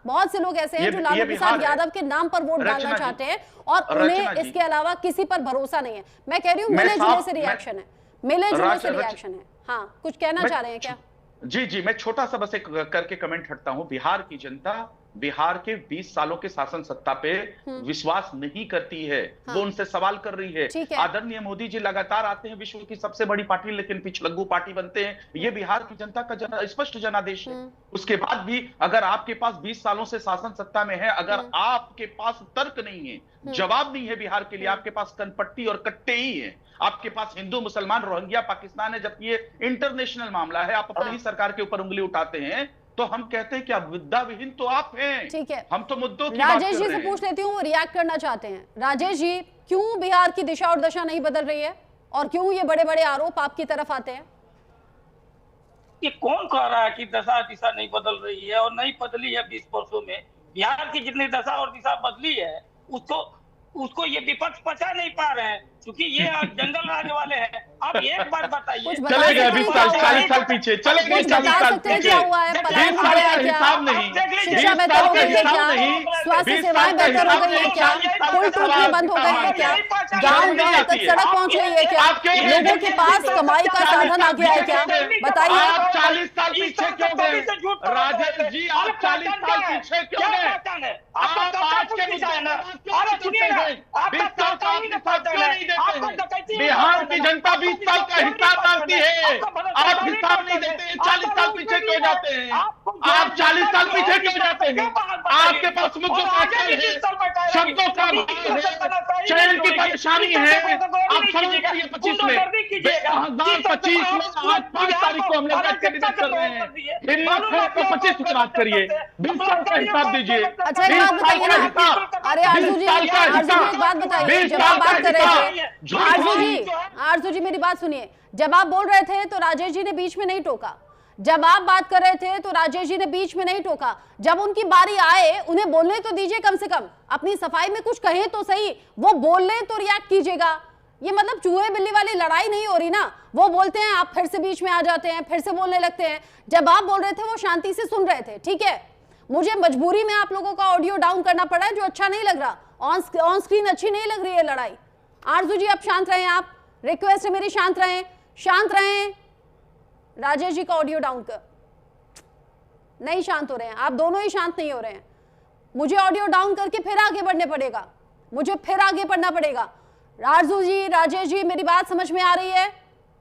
बहुत से लोग ऐसे हैं जो लालू प्रसाद यादव के नाम पर वोट डालना चाहते हैं और उन्हें इसके अलावा किसी पर भरोसा नहीं है। मैं कह रही हूँ मिले जुले से रिएक्शन है, मिले जुले से रिएक्शन है। हाँ, कुछ कहना चाह रहे हैं क्या? जी, मैं छोटा सा बस एक करके कमेंट हटता हूं। बिहार की जनता बिहार के 20 सालों के शासन सत्ता पे विश्वास नहीं करती है। वो उनसे सवाल कर रही है। आदरणीय मोदी जी लगातार आते हैं, विश्व की सबसे बड़ी पार्टी, लेकिन पिछलग्गू पार्टी बनते हैं। ये बिहार की जनता का स्पष्ट जनादेश है। उसके बाद भी अगर आपके पास 20 सालों से शासन सत्ता में है, अगर आपके पास तर्क नहीं है, जवाब नहीं है बिहार के लिए, आपके पास कनपट्टी और कट्टे ही है, आपके पास हिंदू मुसलमान रोहिंग्या पाकिस्तान है, जबकि ये इंटरनेशनल मामला है, आप अपनी ही सरकार के ऊपर उंगली उठाते हैं। तो हम कहते हैं कि अब मुद्दा विहीन तो आप हैं। ठीक है, हम तो मुद्दों की बात कर रहे हैं। राजेश जी से पूछ लेती हूँ, रिएक्ट करना चाहते हैं। राजेश जी, क्यों बिहार की दिशा और दशा नहीं बदल रही है और क्यों ये बड़े बड़े आरोप आपकी तरफ आते हैं? ये कौन कह रहा है कि दशा दिशा नहीं बदल रही है और नहीं बदली है? 20 वर्षों में बिहार की जितनी दशा और दिशा बदली है उसको ये विपक्ष पचा नहीं पा रहे हैं, क्योंकि ये जंगल राज वाले हैं। आप एक बात बताइए, चले गए 20 साल 40 साल पीछे, चले गए 40 साल पीछे। 20 साल का हिसाब नहीं, 20 साल का हिसाब नहीं, स्वास्थ्य सेवाएं बेहतर हो गई है क्या? पुल टूटने बंद हो गए हैं क्या? गांव तक सड़क पहुंच रही है क्या? लोगों के पास कमाई का साधन आ गया है क्या? बताइए। आप 40 साल पीछे क्यों गए राजेश जी? आप 40 साल पीछे क्यों गए? आप आज के बिहार की जनता 20 साल का हिसाब मांगती है, आप हिसाब नहीं देते। 40 साल पीछे क्यों जाते हैं? आप 40 साल पीछे क्यों जाते हैं? आपके पास मुद्दों का अकल है, शब्दों का भाव है, चयन की परेशानी है। आप समझ करिए 25 में 2025 में आज 5 तारीख को हम लोग कैंडिडेट कर रहे हैं। हिम्मत है तो 25 की बात करिए, 20 साल का हिसाब दीजिए। अच्छा, एक बात बताइए ना, अरे आरजू जी एक बात बताइए, जब आप बात कर रहे थे आरजू जी मेरी बात सुनिए, जब आप बोल रहे थे तो राजेश जी ने बीच में नहीं टोका। जब आप बात कर रहे थे तो राजेश जी ने बीच में नहीं टोका। जब उनकी बारी आए उन्हें बोलने तो दीजिए, कम से कम अपनी सफाई में कुछ कहें तो सही। वो बोल ले तो रिएक्ट कीजिएगा। ये मतलब चूहे बिल्ली वाली लड़ाई नहीं हो रही ना। वो बोलते हैं, आप फिर से बीच में आ जाते हैं, फिर से बोलने लगते हैं। जब आप बोल रहे थे वो शांति से सुन रहे थे, ठीक है। मुझे मजबूरी में आप लोगों का ऑडियो डाउन करना पड़ा है, जो अच्छा नहीं लग रहा। ऑन स्क्रीन अच्छी नहीं लग रही है लड़ाई। आरजू जी आप शांत रहें, आप रिक्वेस्ट है मेरी, शांत रहें। शांत रहें। राजेश जी का ऑडियो डाउन कर। नहीं शांत हो रहे हैं, आप दोनों ही शांत नहीं हो रहे हैं। मुझे ऑडियो डाउन करके फिर आगे बढ़ने पड़ेगा, मुझे फिर आगे बढ़ना पड़ेगा। आरजू जी, राजेश जी, मेरी बात समझ में आ रही है?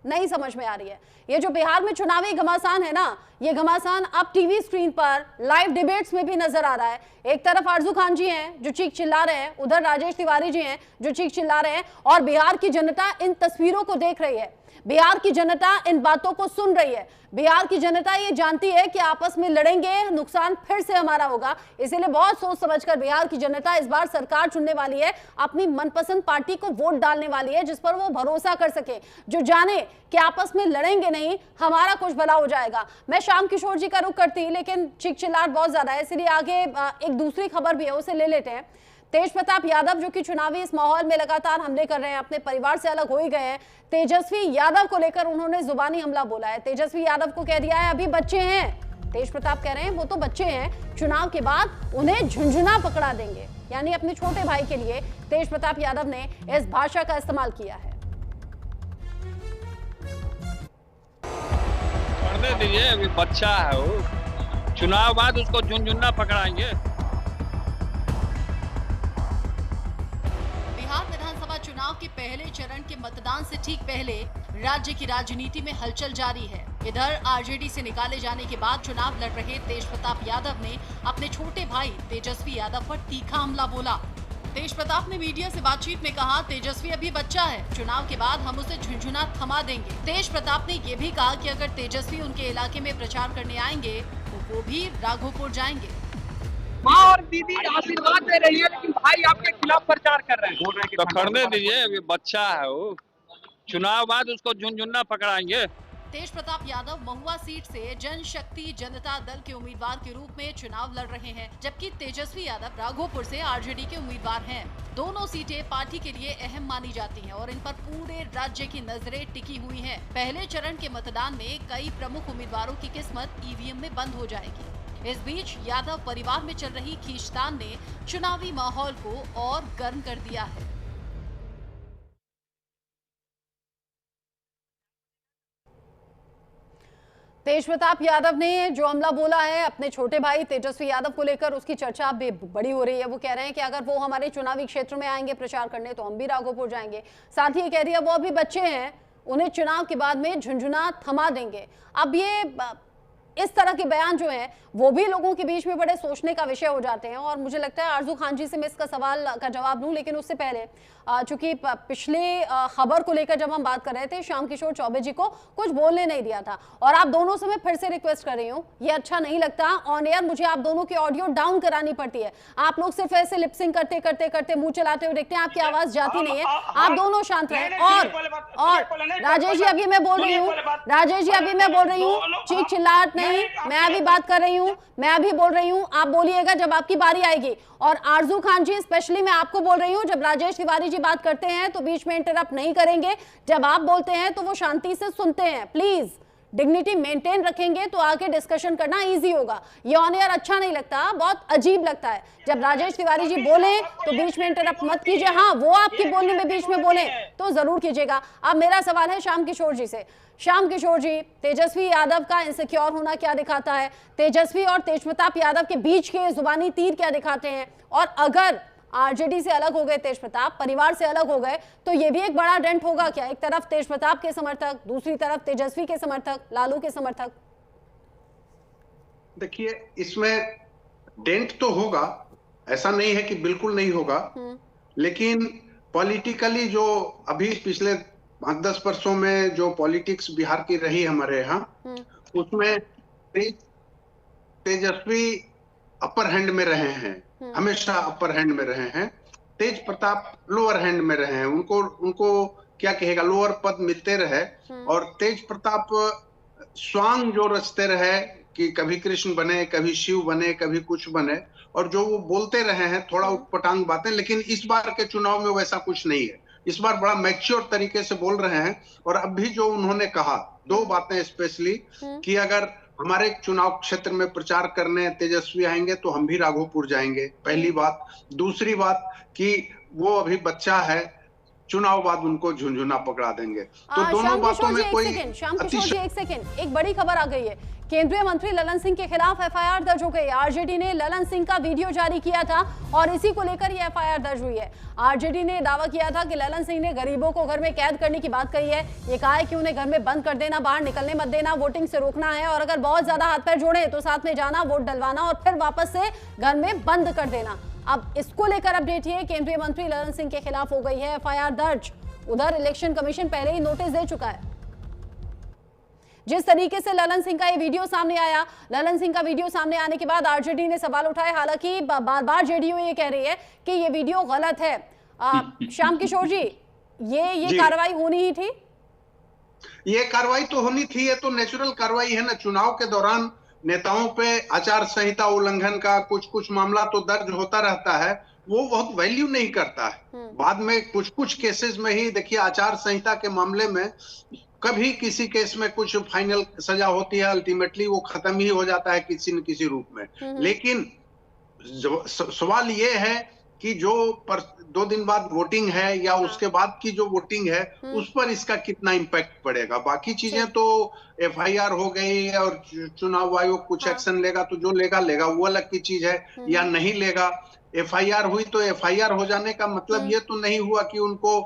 नहीं समझ में आ रही है। ये जो बिहार में चुनावी घमासान है ना, ये घमासान अब टीवी स्क्रीन पर लाइव डिबेट्स में भी नजर आ रहा है। एक तरफ आरजू खान जी हैं जो चीख चिल्ला रहे हैं, उधर राजेश तिवारी जी हैं जो चीख चिल्ला रहे हैं, और बिहार की जनता इन तस्वीरों को देख रही है, बिहार की जनता इन बातों को सुन रही है, बिहार की जनता ये जानती है कि आपस में लड़ेंगे, नुकसान फिर से हमारा होगा। इसीलिए बहुत सोच समझकर बिहार की जनता इस बार सरकार चुनने वाली है, अपनी मनपसंद पार्टी को वोट डालने वाली है, जिस पर वो भरोसा कर सके, जो जाने कि आपस में लड़ेंगे नहीं, हमारा कुछ भला हो जाएगा। मैं श्याम किशोर जी का रुख करती, लेकिन चिक चिल्लाहट बहुत ज्यादा है, इसलिए आगे एक दूसरी खबर भी है, उसे ले लेते हैं। तेज प्रताप यादव जो कि चुनावी इस माहौल में लगातार हमले कर रहे हैं, अपने परिवार से अलग हो ही गए हैं। तेजस्वी यादव को लेकर उन्होंने जुबानी हमला बोला है। तेजस्वी यादव को कह दिया है अभी बच्चे हैं। तेज प्रताप कह रहे हैं वो तो बच्चे हैं, चुनाव के बाद उन्हें झुंझुना पकड़ा देंगे, यानी अपने छोटे भाई के लिए तेज प्रताप यादव ने इस भाषा का इस्तेमाल किया है। पढ़ने दीजिए, अभी बच्चा है वो, चुनाव बाद उसको झुंझुना पकड़ाएंगे। बिहार विधानसभा चुनाव के पहले चरण के मतदान से ठीक पहले राज्य की राजनीति में हलचल जारी है। इधर आरजेडी से निकाले जाने के बाद चुनाव लड़ रहे तेज प्रताप यादव ने अपने छोटे भाई तेजस्वी यादव पर तीखा हमला बोला। तेज प्रताप ने मीडिया से बातचीत में कहा, तेजस्वी अभी बच्चा है, चुनाव के बाद हम उसे झुंझुना थमा देंगे। तेज प्रताप ने ये भी कहा कि अगर तेजस्वी उनके इलाके में प्रचार करने आएंगे तो वो भी राघोपुर जाएंगे। माँ और दीदी आशीर्वाद दे रही है, लेकिन भाई आपके खिलाफ प्रचार कर रहे हैं। तो करने दीजिए, अभी बच्चा है वो, चुनाव बाद उसको झुंझुना पकड़ाएंगे। तेज प्रताप यादव महुआ सीट से जनशक्ति जनता दल के उम्मीदवार के रूप में चुनाव लड़ रहे हैं, जबकि तेजस्वी यादव राघोपुर से आरजेडी के उम्मीदवार हैं। दोनों सीटें पार्टी के लिए अहम मानी जाती हैं और इन पर पूरे राज्य की नजरें टिकी हुई हैं। पहले चरण के मतदान में कई प्रमुख उम्मीदवारों की किस्मत ईवीएम में बंद हो जाएगी। इस बीच यादव परिवार में चल रही खींचतान ने चुनावी माहौल को और गर्म कर दिया है। तेज प्रताप यादव ने जो हमला बोला है अपने छोटे भाई तेजस्वी यादव को लेकर, उसकी चर्चा अब बड़ी हो रही है। वो कह रहे हैं कि अगर वो हमारे चुनावी क्षेत्र में आएंगे प्रचार करने तो हम भी राघोपुर जाएंगे। साथ ही ये कह दिया वो अभी बच्चे हैं, उन्हें चुनाव के बाद में झुंझुना थमा देंगे। अब ये इस तरह के बयान जो हैं वो भी लोगों के बीच में बड़े सोचने का विषय हो जाते हैं, और मुझे लगता है आरजू खान जी से मैं इसका सवाल का जवाब दूं, लेकिन उससे पहले चूंकि पिछले खबर को लेकर जब हम बात कर रहे थे, श्याम किशोर चौबे जी को कुछ बोलने नहीं दिया था, और आप दोनों से मैं फिर से रिक्वेस्ट कर रही हूँ, ये अच्छा नहीं लगता ऑन एयर मुझे आप दोनों की ऑडियो डाउन करानी पड़ती है। आप लोग सिर्फ ऐसे लिपसिंग करते करते करते मुंह चलाते हुए देखते हैं, आपकी आवाज जाती नहीं है। आप दोनों शांत रहें। और राजेश जी अभी मैं बोल रही हूँ, राजेश जी अभी मैं बोल रही हूँ, चीख चिल्लाहट नहीं, मैं अभी बात कर रही हूँ, मैं अभी बोल रही हूँ, आप बोलिएगा जब आपकी बारी आएगी। और आरजू खान जी स्पेशली मैं आपको बोल रही हूँ, जब राजेश तिवारी जी बात करते हैं तो बीच में इंटरप्ट नहीं करेंगे, जब आप बोलते हैं तो वो शांति से सुनते हैं। प्लीज डिग्निटी मेंटेन रखेंगे तो आगे डिस्कशन करना इजी होगा। ये ऑन एयर अच्छा नहीं लगता, बहुत अजीब लगता है जब राजेश तिवारी जी बोले तो बीच में इंटरप्ट मत कीजिए। हाँ, वो आपकी बोलने में बीच में बोले तो जरूर कीजिएगा। अब मेरा सवाल है श्याम किशोर जी से। श्याम किशोर जी, तेजस्वी यादव का इनसिक्योर होना क्या दिखाता है? तेजस्वी और तेज प्रताप यादव के बीच के जुबानी तीर क्या दिखाते हैं? और अगर आरजेडी से अलग हो गए तेज प्रताप, परिवार से अलग हो गए, तो ये भी एक बड़ा डेंट होगा क्या? एक तरफ तेज प्रताप के समर्थक, दूसरी तरफ तेजस्वी के समर्थक, लालू के समर्थक। देखिए, इसमें डेंट तो होगा, ऐसा नहीं है कि बिल्कुल नहीं होगा, लेकिन पॉलिटिकली जो अभी पिछले 5-10 वर्षों में जो पॉलिटिक्स बिहार की रही हमारे यहाँ, उसमें तेजस्वी अपर हैंड में रहे हैं, हमेशा अपर हैंड में रहे हैं। तेज प्रताप लोअर हैंड में रहे हैं, उनको क्या कहेगा, लोअर पद मिलते रहे। और तेज प्रताप स्वांग जो रचते रहे कि कभी कृष्ण बने, कभी शिव बने, कभी कुछ बने, और जो वो बोलते रहे हैं थोड़ा उटपटांग बातें, लेकिन इस बार के चुनाव में वैसा कुछ नहीं है। इस बार बड़ा मैच्योर तरीके से बोल रहे हैं। और अभी जो उन्होंने कहा, दो बातें स्पेशली, कि अगर हमारे चुनाव क्षेत्र में प्रचार करने तेजस्वी आएंगे तो हम भी राघोपुर जाएंगे, पहली बात। दूसरी बात कि वो अभी बच्चा है, चुनाव बाद उनको झुंझुना पकड़ा देंगे। तो दोनों बातों में कोई श्याम किशोर जी एक सेकंड, एक बड़ी खबर आ गई है। केंद्रीय मंत्री ललन सिंह के खिलाफ एफआईआर दर्ज हो गई। आरजेडी ने ललन सिंह का वीडियो जारी किया था और इसी को लेकर ये एफआईआर दर्ज हुई है। आरजेडी ने दावा किया था कि ललन सिंह ने गरीबों को घर में कैद करने की बात कही है। ये कहा है कि उन्हें घर में बंद कर देना, बाहर निकलने मत देना, वोटिंग से रोकना है और अगर बहुत ज्यादा हाथ पैर जोड़े तो साथ में जाना, वोट डलवाना और फिर वापस से घर में बंद कर देना। अब इसको लेकर अपडेट ये केंद्रीय मंत्री ललन सिंह के खिलाफ हो गई है एफआईआर दर्ज। उधर इलेक्शन कमीशन पहले ही नोटिस दे चुका है। जिस तरीके से ललन सिंह का ये वीडियो सामने आया, ललन सिंह का वीडियो सामने आने के बाद आरजेडी ने सवाल उठाए। हालांकि बार बार जेडीयू ये कह रही है कि ये वीडियो गलत है। श्याम किशोर जी, ये कार्रवाई होनी ही थी। ये कार्रवाई तो होनी थी, ये तो नेचुरल कार्रवाई है ना। चुनाव के दौरान नेताओं पे आचार संहिता उल्लंघन का कुछ मामला तो दर्ज होता रहता है, वो बहुत वैल्यू नहीं करता है। बाद में कुछ केसेस में ही देखिए, आचार संहिता के मामले में कभी किसी केस में कुछ फाइनल सजा होती है, अल्टीमेटली वो खत्म ही हो जाता है किसी न किसी रूप में। लेकिन सवाल ये है कि जो 2 दिन बाद वोटिंग है या उसके बाद की जो वोटिंग है उस पर इसका कितना इम्पैक्ट पड़ेगा। बाकी चीजें तो एफआईआर हो गई है और चुनाव आयोग कुछ एक्शन लेगा तो जो लेगा वो अलग की चीज है, या नहीं लेगा। एफआईआर हुई तो एफआईआर हो जाने का मतलब ये तो नहीं हुआ कि उनको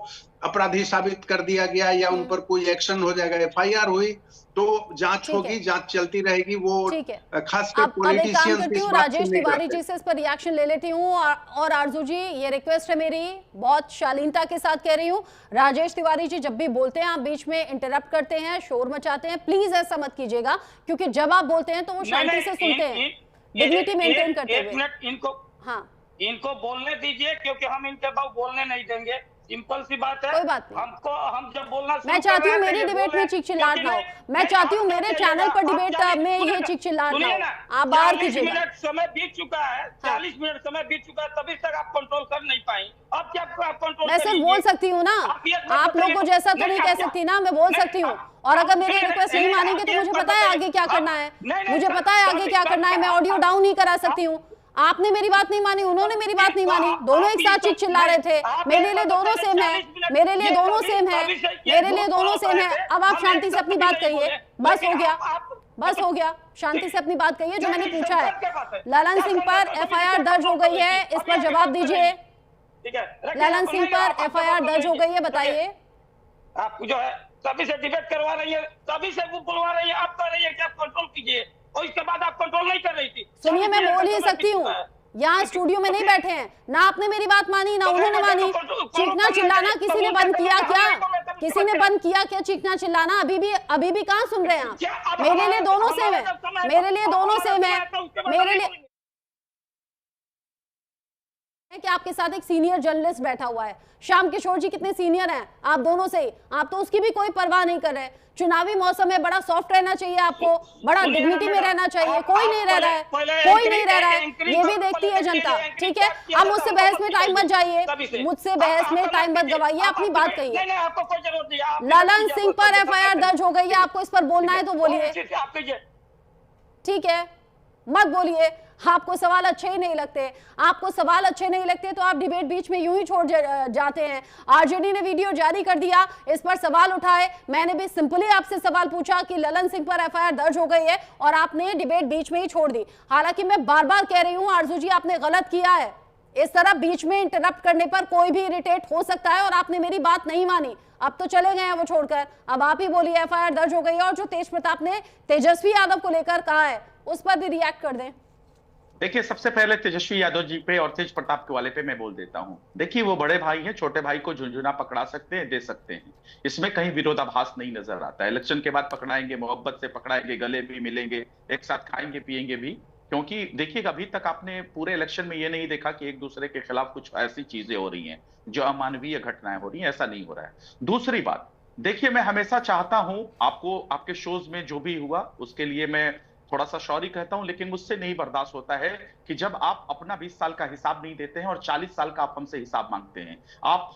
अपराधी साबित कर दिया गया या उन पर कोई एक्शन हो जाएगा। एफआईआर हुई तो जांच होगी, जांच चलती रहेगी। वो खासकर पॉलिटिशियंस। राजेश तिवारी जी से इस पर रिएक्शन ले लेती हूँ और आरजू जी, ये रिक्वेस्ट है मेरी, बहुत शालीनता के साथ कह रही हूँ। राजेश तिवारी जी जब भी बोलते हैं आप बीच में इंटरप्ट करते हैं, शोर मचाते हैं, प्लीज ऐसा मत कीजिएगा, क्योंकि जब आप बोलते हैं तो वो शांति से सुनते हैं, डिग्निटी मेंटेन करते हुए। इनको बोलने दीजिए, क्योंकि हम इनके बाद बोलने नहीं देंगे। सिंपल सी बात है। कोई बात नहीं। हम जब बोलना, मैं चाहती हूँ मेरी डिबेट में चीख चिल्लाहट ना हो। मैं चाहती हूँ मेरे चैनल पर डिबेट में ये चीख चिल्लाहट ना हो। आप बाहर कीजिएगा। 40 मिनट समय बीत चुका है, 40 मिनट समय बीत चुका है, तभी तक आप कंट्रोल कर नहीं पाई। अब क्या आप कंट्रोल? मैं सिर्फ बोल सकती हूँ ना, आप लोगों को जैसा तो नहीं कह सकती ना, मैं बोल सकती हूँ। और अगर मेरी रिक्वेस्ट नहीं मानेंगे तो मुझे पता है आगे क्या करना है, मुझे पता है आगे क्या करना है। मैं ऑडियो डाउन ही करा सकती हूँ। आपने मेरी बात नहीं मानी, उन्होंने मेरी बात नहीं मानी, दोनों एक साथ चीख चिल्ला रहे थे। मेरे लिए दोनों सेम है, मेरे लिए दोनों सेम है, मेरे लिए दोनों सेम है। अब आप शांति से अपनी बात कहिए। बस हो गया, बस हो गया। शांति से अपनी बात कहिए जो मैंने पूछा है। ललन सिंह पर एफआईआर दर्ज हो गई है, इस पर जवाब दीजिए। ललन सिंह पर एफआईआर दर्ज हो गई है, बताइए। आप जो है सभी से डिबेट करवा रही है, सभी से वो बुलवा रही है, आप कह रही है कि आप कंट्रोल कीजिए और इसके बाद आप कंट्रोल नहीं कर रही थी। सुनिए, मैं बोल ही सकती हूँ, यहाँ स्टूडियो में नहीं बैठे हैं ना, आपने मेरी बात मानी ना उन्होंने मानी। चीखना चिल्लाना किसी ने बंद किया क्या? किसी ने बंद किया क्या चीखना चिल्लाना? अभी भी कहाँ सुन रहे हैं आप? मेरे लिए दोनों सेम है, मेरे लिए दोनों सेम है। मेरे लिए कि आपके साथ एक सीनियर जर्नलिस्ट बैठा हुआ है। श्याम किशोर जी कितने सीनियर हैं आप दोनों से, आप तो उसकी भी कोई परवाह नहीं कर रहे। चुनावी मौसम में बड़ा सॉफ्ट रहना चाहिए आपको, बड़ा डिग्निटी में रहना चाहिए। कोई नहीं रह रहा है, कोई नहीं रह रहा है, ये भी देखती है जनता। ठीक है, अब मुझसे बहस में टाइम मत जाइए, मुझसे बहस में टाइम मत गवाइए, अपनी बात कहिए। ललन सिंह पर एफआईआर दर्ज हो गई है, आपको इस पर बोलना है तो बोलिए। ठीक है, मत बोलिए। आपको सवाल अच्छे ही नहीं लगते, आपको सवाल अच्छे नहीं लगते तो आप डिबेट बीच में यूं ही छोड़ जाते हैं। आरजेडी ने वीडियो जारी कर दिया, इस पर सवाल उठाए। मैंने भी सिंपली आपसे सवाल पूछा कि ललन सिंह पर एफआईआर दर्ज हो गई है और आपने डिबेट बीच में ही छोड़ दी। हालांकि मैं बार बार कह रही हूं आरजू जी, आपने गलत किया है। इस तरह बीच में इंटरप्ट करने पर कोई भी इरिटेट हो सकता है और आपने मेरी बात नहीं मानी। अब तो चले गए हैं वो छोड़कर, अब आप ही बोलिए एफआईआर दर्ज हो गई है। और जो तेज प्रताप ने तेजस्वी यादव को लेकर कहा है उस पर भी रिएक्ट कर दें। देखिए, सबसे पहले तेजस्वी यादव जी पे और तेज प्रताप के वाले पे मैं बोल देता हूं। देखिए, वो बड़े भाई हैं, छोटे भाई को झुंझुना पकड़ा सकते हैं, दे सकते हैं, इसमें कहीं विरोधाभास नहीं नजर आता है। इलेक्शन के बाद पकड़ाएंगे, मोहब्बत से पकड़ाएंगे, गले भी मिलेंगे, एक साथ खाएंगे पिएंगे भी। क्योंकि देखिए, अभी तक आपने पूरे इलेक्शन में ये नहीं देखा कि एक दूसरे के खिलाफ कुछ ऐसी चीजें हो रही हैं जो अमानवीय घटनाएं हो रही हैं, ऐसा नहीं हो रहा है। दूसरी बात, देखिए, मैं हमेशा चाहता हूं आपको आपके शोज में जो भी हुआ उसके लिए मैं थोड़ा सा सॉरी कहता हूं, लेकिन मुझसे नहीं बर्दाश्त होता है कि जब आप अपना 20 साल का हिसाब नहीं देते हैं और 40 साल का आप हमसे हिसाब मांगते हैं।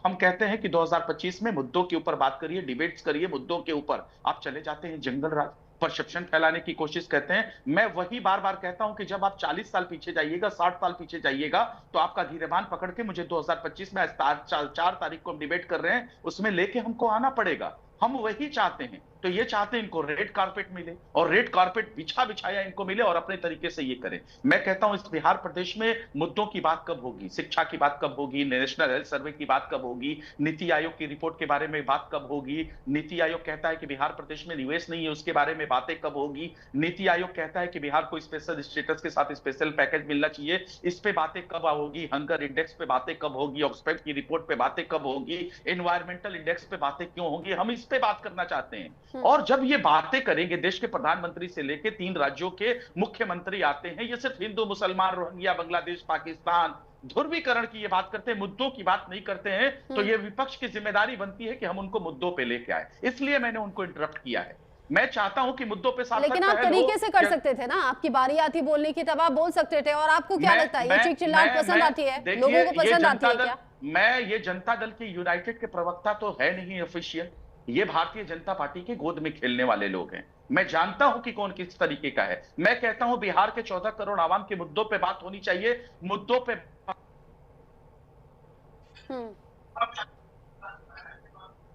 हम कहते हैं कि 2025 में मुद्दों के ऊपर बात करिए, डिबेट्स करिए मुद्दों के ऊपर, आप चले जाते हैं जंगल राज। परसेप्शन फैलाने की कोशिश करते हैं। मैं वही बार बार कहता हूं कि जब आप 40 साल पीछे जाइएगा, 60 साल पीछे जाइएगा, तो आपका धीरेबान पकड़ के मुझे 2025 में 4 तारीख को हम डिबेट कर रहे हैं, उसमें लेके हमको आना पड़ेगा। हम वही चाहते हैं। तो ये चाहते हैं इनको रेड कारपेट मिले और रेड कारपेट बिछाया इनको मिले और अपने तरीके से ये करें। मैं कहता हूं इस बिहार प्रदेश में मुद्दों की बात कब होगी, शिक्षा की बात कब होगी, नेशनल हेल्थ सर्वे की बात कब होगी, नीति आयोग की रिपोर्ट के बारे में बात कब होगी, नीति आयोग कहता है कि बिहार प्रदेश में निवेश नहीं है, उसके बारे में बातें कब होगी, नीति आयोग कहता है कि बिहार को स्पेशल स्टेटस के साथ स्पेशल पैकेज मिलना चाहिए, इस पे बातें कब होगी, हंगर इंडेक्स पे बातें कब होगी, ऑक्सफैम की रिपोर्ट पे बातें कब होगी, एनवायरमेंटल इंडेक्स पे बातें क्यों होंगी, हम इस पे बात करना चाहते हैं। और जब ये बातें करेंगे, देश के प्रधानमंत्री से लेके 3 राज्यों के मुख्यमंत्री आते हैं, ये सिर्फ हिंदू मुसलमान, रोहिंग्या, बांग्लादेश, पाकिस्तान, ध्रुवीकरण की ये बात करते हैं, मुद्दों की बात नहीं करते हैं, तो ये विपक्ष की जिम्मेदारी बनती है कि हम उनको मुद्दों पे लेके आए। इसलिए मैंने उनको इंटरप्ट किया है। मैं चाहता हूं कि मुद्दों पे साथ लेकिन आप तरीके से कर सकते थे ना, आपकी बारी आती बोलने की तब आप बोल सकते थे। और आपको क्या लगता है ये चीख चिल्लाहट पसंद आती है, लोगों को पसंद आती है क्या? मैं ये जनता दल के यूनाइटेड के प्रवक्ता तो है नहीं ऑफिशियल, ये भारतीय जनता पार्टी के गोद में खेलने वाले लोग हैं। मैं जानता हूं कि कौन किस तरीके का है। मैं कहता हूं बिहार के 14 करोड़ आवाम के मुद्दों पे बात होनी चाहिए, मुद्दों पे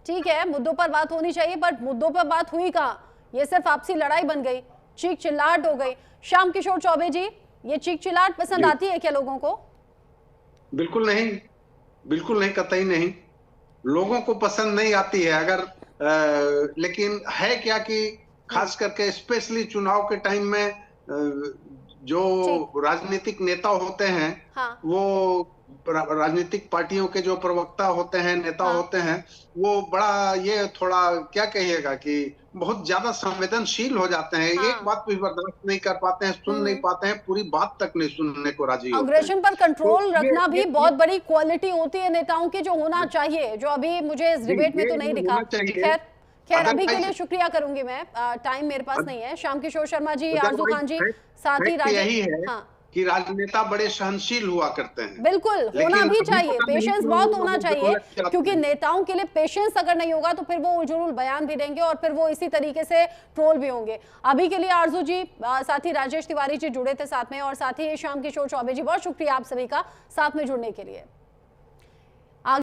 ठीक है, मुद्दों पर बात होनी चाहिए, बट मुद्दों पर बात हुई कहां? ये सिर्फ आपसी लड़ाई बन गई, चीख चिल्लाहट हो गई। श्याम किशोर चौबे जी, ये चीख चिल्लाहट पसंद आती है क्या लोगों को? बिल्कुल नहीं, बिल्कुल नहीं, कतई नहीं, लोगों को पसंद नहीं आती है। अगर लेकिन है क्या कि खास करके स्पेशली चुनाव के टाइम में जो राजनीतिक नेता होते हैं, हाँ। वो राजनीतिक पार्टियों के जो प्रवक्ता होते हैं, नेता हाँ। होते हैं, वो बड़ा ये थोड़ा क्या कहिएगा कि बहुत ज्यादा संवेदनशील हो जाते हैं। हाँ। एक बात भी बर्दाश्त नहीं कर पाते हैं, सुन नहीं पाते हैं, पूरी बात तक नहीं सुनने को राजी होते हैं। अग्रेशन पर कंट्रोल रखना भी बहुत बड़ी क्वालिटी होती है नेताओं की, जो होना चाहिए, जो अभी मुझे इस डिबेट में तो नहीं दिखा। खैर अभी के लिए शुक्रिया करूंगी मैं, टाइम मेरे पास नहीं है। श्याम किशोर शर्मा जी, आरजू खान जी, साथ ही राजेश कि राजनेता बड़े सहनशील हुआ करते हैं। बिल्कुल, होना भी चाहिए, पेशेंस बहुत होना चाहिए, क्योंकि नेताओं के लिए पेशेंस अगर नहीं होगा तो फिर वो उजुल बयान भी देंगे और फिर वो इसी तरीके से ट्रोल भी होंगे। अभी के लिए आरजू जी, साथ ही राजेश तिवारी जी जुड़े थे साथ में, और साथ ही श्याम किशोर चौबे जी, बहुत शुक्रिया आप सभी का साथ में जुड़ने के लिए।